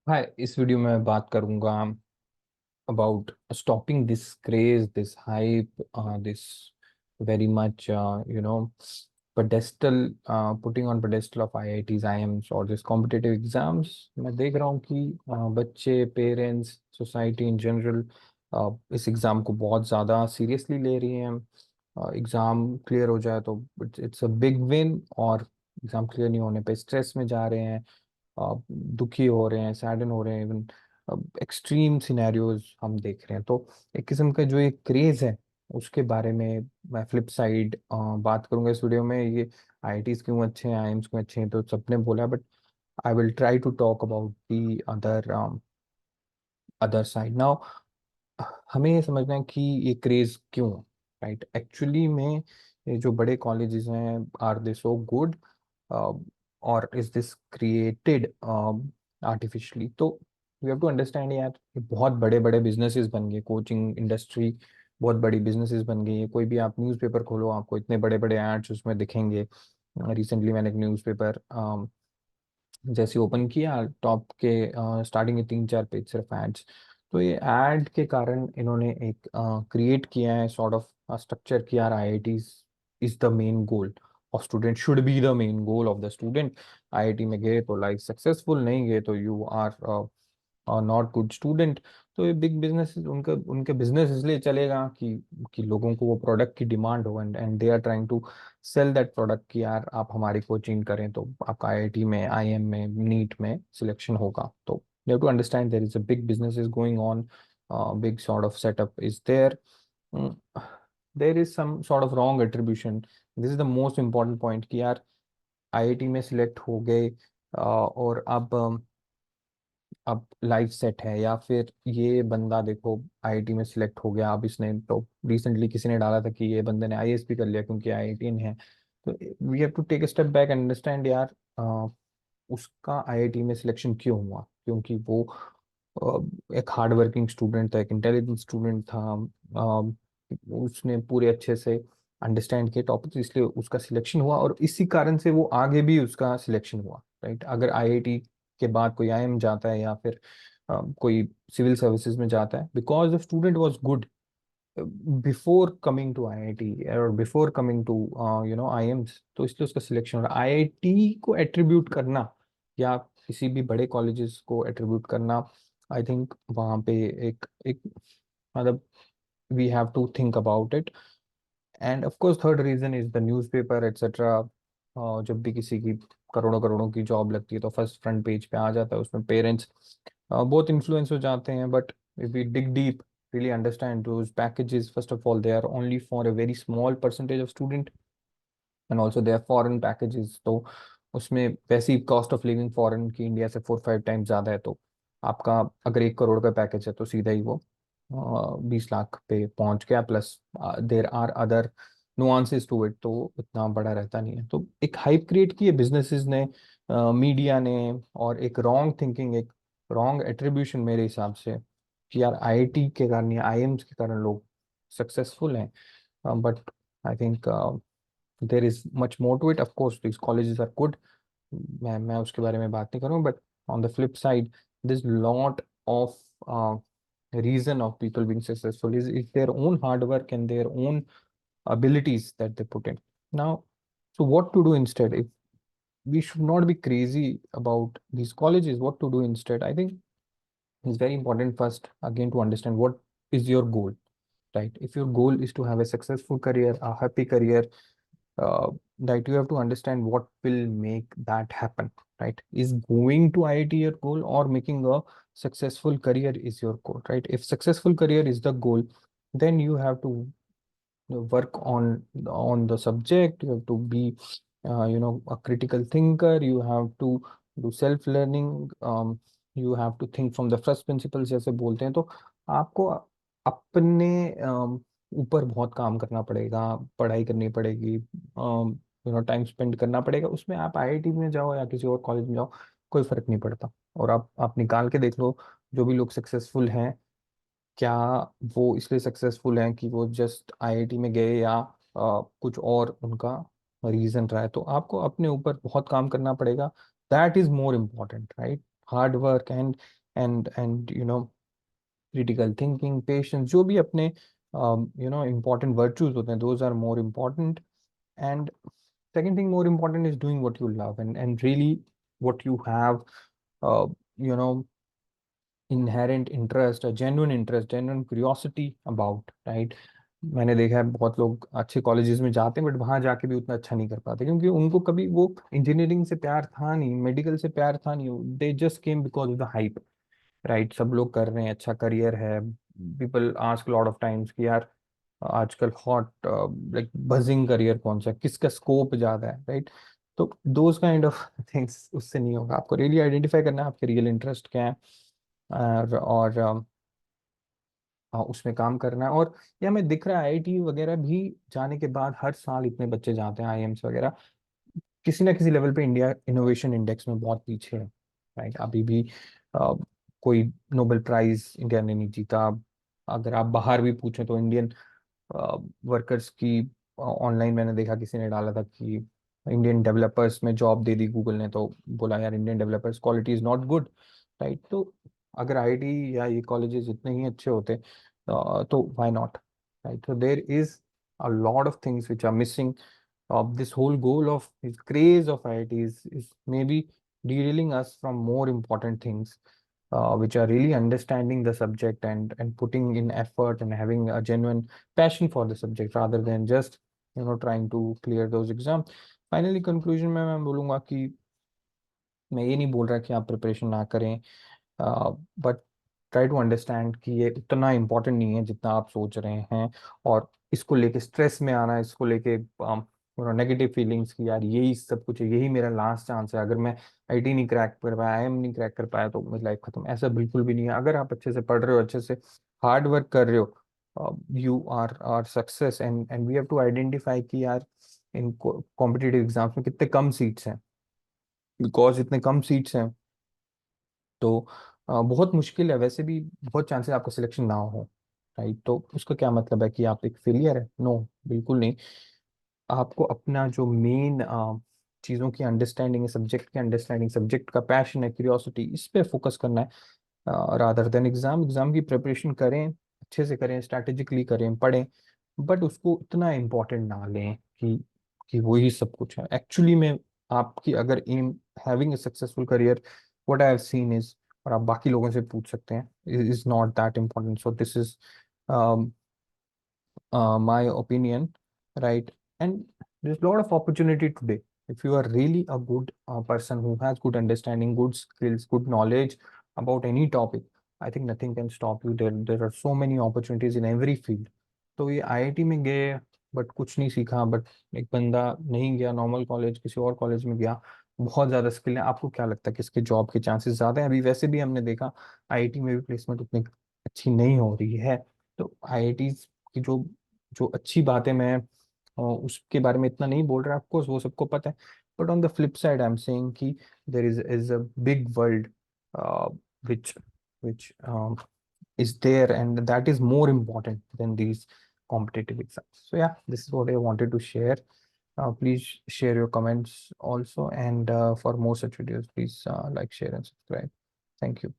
हाय, इस वीडियो में मैं बात करूंगा about stopping this craze, this hype, this very much pedestal, putting on pedestal of IITs, IIMs और दिस कॉम्पिटिटिव एग्जाम्स। मैं देख रहा हूँ कि बच्चे, पेरेंट्स, सोसाइटी इन जनरल इस एग्ज़ाम को बहुत ज़्यादा सीरियसली ले रही हैं। एग्ज़ाम क्लियर हो जाए तो इट्स अ बिग विन, और एग्ज़ाम क्लियर नहीं होने पे स्ट्रेस में जा रहे हैं, दुखी हो रहे हैं, सैडन हो रहे हैं, इवन एक्सट्रीम सिनेरियोज हम देख रहे हैं। तो एक किस्म का जो ये क्रेज है उसके बारे में मैं फ्लिप साइड बात करूंगा इस वीडियो में। ये आईआईटीज क्यों अच्छे हैं, आईएम्स क्यों अच्छे हैं, तो सबने बोला, but I will try to talk about the other other side now. हमें ये समझना है कि ये क्रेज क्यों, राइट? एक्चुअली में ये जो बड़े कॉलेजेस हैं, आर दे सो गुड, और इज दिस क्रिएटेड आर्टिफिशियली? तो वी हैव टू अंडरस्टैंड यार, ये बहुत बड़े बड़े बिजनेसेस बन गए, कोचिंग इंडस्ट्री बहुत बड़ी बिजनेसेस बन गई है। कोई भी आप न्यूज़पेपर खोलो, आपको इतने बड़े बड़े एड्स उसमें दिखेंगे। रिसेंटली मैंने एक न्यूज़पेपर जैसे ओपन किया, टॉप के स्टार्टिंग के 3-4 पेज सिर्फ एड्स। तो ये एड के कारण इन्होंने एक क्रिएट किया है सॉर्ट ऑफ स्ट्रक्चर कि यार IIT is the main goal और student should be the main goal of the student. IIT में गए तो लाइफ सक्सेसफुल, नहीं गए तो you are not good student. तो ये बिग बिजनेस, उनका उनके बिजनेस इसलिए चलेगा कि लोगों को वो प्रोडक्ट की डिमांड हो, and they are trying to sell that product कि यार आप हमारी कोचिंग करें तो आपका आईआईटी में, आईएम में, नीट में सिलेक्शन होगा। तो you have to understand there is a big business is going on, big sort of setup is there. Mm, there is some sort of wrong attribution. This is the most important point कि यार IIT में select हो गए, और अब life set है, या फिर ये बंदा देखो आईआईटी में सिलेक्ट हो गया, अब इसने तो रिसेंटली किसी ने डाला था कि ये बंदे ने आईएएस भी कर लिया क्योंकि आईआईटीएन है। तो we have to take a step back and understand यार, उसका आईआईटी में सिलेक्शन क्यों हुआ? क्योंकि वो एक हार्ड वर्किंग स्टूडेंट था, एक इंटेलिजेंट स्टूडेंट था। उसने पूरे अच्छे से अंडरस्टैंड किए टॉपिक, इसलिए उसका सिलेक्शन हुआ, और इसी कारण से वो आगे भी उसका सिलेक्शन हुआ, राइट? अगर आईआईटी के बाद कोई आईएम जाता है या फिर कोई सिविल सर्विसेज में जाता है, because the student was good before coming to IIT और बिफोर कमिंग टू आईएम्स, तो इसलिए उसका सिलेक्शन हो रहा है। आईआईटी को एट्रीब्यूट करना या किसी भी बड़े कॉलेजेस को एट्रीब्यूट करना, आई थिंक वहाँ पे एक एक मतलब we have to think about it. And of course third reason is the newspaper etcetera. जब भी किसी की करोड़ों करोड़ों की जॉब लगती है तो फर्स्ट फ्रंट पेज पे आ जाता है, उसमें पेरेंट्स बहुत इन्फ्लुएंस हो जाते हैं। But if we dig deep, really understand those packages, first of all they are only for a very small percentage of student, and also they are foreign packages। तो उसमें वैसी कॉस्ट ऑफ लिविंग फॉरेन की India से 4-5 times ज़्यादा है। तो आपका अगर 1 करोड़ का पैकेज है तो सीधा ही वो 20 लाख पे पहुंच गया, plus there are other nuances to it, तो इतना बड़ा रहता नहीं है। तो एक हाइप क्रिएट की है बिजनेसेस ने, मीडिया ने, और एक रॉन्ग थिंकिंग, एक रॉन्ग एट्रीब्यूशन मेरे हिसाब से कि यार आईआईटी के कारण या आईएम्स के कारण लोग सक्सेसफुल हैं। But I think there is much more to it. Of course this colleges are good, मैं उसके बारे में बात नहीं करूँ, but on the flip side this lot of reason of people being successful is their own hard work and their own abilities that they put in. Now, so what to do instead? If we should not be crazy about these colleges, what to do instead? I think it's very important first again to understand what is your goal, right? If your goal is to have a successful career, a happy career, uh, right, you have to understand what will make that happen, right? Is going to IIT your goal, or making a successful career is your goal, right? If successful career is the goal, then you have to work on the subject. You have to be a critical thinker. You have to do self learning. You have to think from the first principles जैसे बोलते हैं। तो आपको अपने ऊपर बहुत काम करना पड़ेगा, पढ़ाई करनी पड़ेगी, टाइम स्पेंड करना पड़ेगा उसमें। आप आईआईटी में जाओ या किसी और कॉलेज में जाओ, कोई फर्क नहीं पड़ता। और आप निकाल के देख लो, जो भी लोग सक्सेसफुल हैं, क्या वो इसलिए सक्सेसफुल हैं कि वो जस्ट आईआईटी में गए, या कुछ और उनका रीजन रहा है? तो आपको अपने ऊपर बहुत काम करना पड़ेगा। That is more important, right? Hard work and critical thinking, patience, जो भी अपने important virtues होते हैं, those are more important. And second thing more important is doing what you love, and really what you have uh, you know inherent interest, a genuine curiosity about, right? मैंने देखा है बहुत लोग अच्छे colleges में जाते हैं बट वहां जाके भी उतना अच्छा नहीं कर पाते, क्योंकि उनको कभी वो इंजीनियरिंग से प्यार था नहीं, मेडिकल से प्यार था नहीं, they just came because of the hype, right? सब लोग कर रहे हैं, अच्छा करियर है, people ask lot of times कि यार आजकल हॉट लाइक बजिंग करियर कौन सा है, किसका स्कोप ज्यादा है, राइट? तो दोज काइंड ऑफ थिंग्स उससे नहीं होगा। आपको रियली आइडेंटिफाई करना है आपके रियल इंटरेस्ट क्या है, और उसमें काम करना है। और या मैं दिख रहा है आईआईटी वगैरह भी जाने के बाद हर साल इतने बच्चे जाते हैं, आईएम्स वगैरह, किसी ना किसी लेवल पे इंडिया इनोवेशन इंडेक्स में बहुत पीछे है, राइट? अभी भी अ, कोई नोबेल प्राइज इंडिया ने नहीं जीता। अगर आप बाहर भी पूछें तो इंडियन वर्कर्स की, ऑनलाइन मैंने देखा किसी ने डाला था कि इंडियन डेवलपर्स में जॉब दे दी गूगल ने, तो बोला यार Indian developers quality is not good, right? तो अगर आईआईटी या ये कॉलेजेस इतने ही अच्छे होते तो व्हाई नॉट, राइट? तो there is a lot of things which are missing. This whole goal of this craze of IIT is maybe derailing us from more important things, which are really understanding the subject and putting in effort and having a genuine passion for the subject rather than just trying to clear those exams. Finally, conclusion में मैं बोलूँगा कि मैं ये नहीं बोल रहा कि आप प्रिपरेशन ना करें, बट ट्राई टू अंडरस्टैंड कि ये उतना इम्पोर्टेंट नहीं है जितना आप सोच रहे हैं, और इसको लेके स्ट्रेस में आना, इसको लेके नेगेटिव फीलिंग्स की यार यही सब कुछ है, यही मेरा लास्ट चांस है, अगर मैं आईटी नहीं क्रैक कर पाया, आईएम नहीं क्रैक कर पाया तो मेरी लाइफ खत्म, ऐसा बिल्कुल भी नहीं है। अगर आप अच्छे से पढ़ रहे हो, अच्छे से हार्ड वर्क कर रहे हो, you are success. And we have to identify कि यार इन कॉम्पिटिटिव एग्जाम्स में कितने कम सीट्स हैं, बिकॉज इतने कम सीट्स हैं तो बहुत मुश्किल है, वैसे भी बहुत चांसेस आपका सिलेक्शन ना हो, राइट? तो उसका क्या मतलब है कि आप एक फेलियर है? नो, बिल्कुल नहीं। आपको अपना जो मेन चीज़ों की अंडरस्टैंडिंग है, सब्जेक्ट की अंडरस्टैंडिंग, सब्जेक्ट का पैशन है, क्यूरियोसिटी, इस पे फोकस करना है रादर देन एग्जाम की प्रिपरेशन करें, अच्छे से करें, स्ट्रैटेजिकली करें, पढ़ें, बट उसको इतना इम्पोर्टेंट ना लें कि वही सब कुछ है एक्चुअली में। आपकी अगर am having a successful career, what I have seen is, और आप बाकी लोगों से पूछ सकते हैं, is not that important. So this is my opinion, right? And there's a lot of opportunity today. If you are really a good person who has good understanding, good skills, good knowledge about any topic, I think nothing can stop you. There are so many opportunities in every field. तो ये IIT में गए but कुछ नहीं सीखा, but एक बंदा नहीं गया नॉर्मल कॉलेज, किसी और कॉलेज में गया, बहुत ज्यादा स्किल है, आपको क्या लगता है कि इसके जॉब के चांसेस ज्यादा हैं? अभी वैसे भी हमने देखा आईआईटी में भी प्लेसमेंट उतनी अच्छी नहीं हो रही है। तो आईआईटी की जो जो अच्छी बातें, मैं उसके बारे में इतना नहीं बोल रहा, ऑफकोर्स वो सबको पता है, but on the flip side I am saying कि there is a big world which which is there, and that is more important than these competitive exams. So yeah, this is what I wanted to share. Please share your comments also, and for more such videos please like, share and subscribe. Thank you.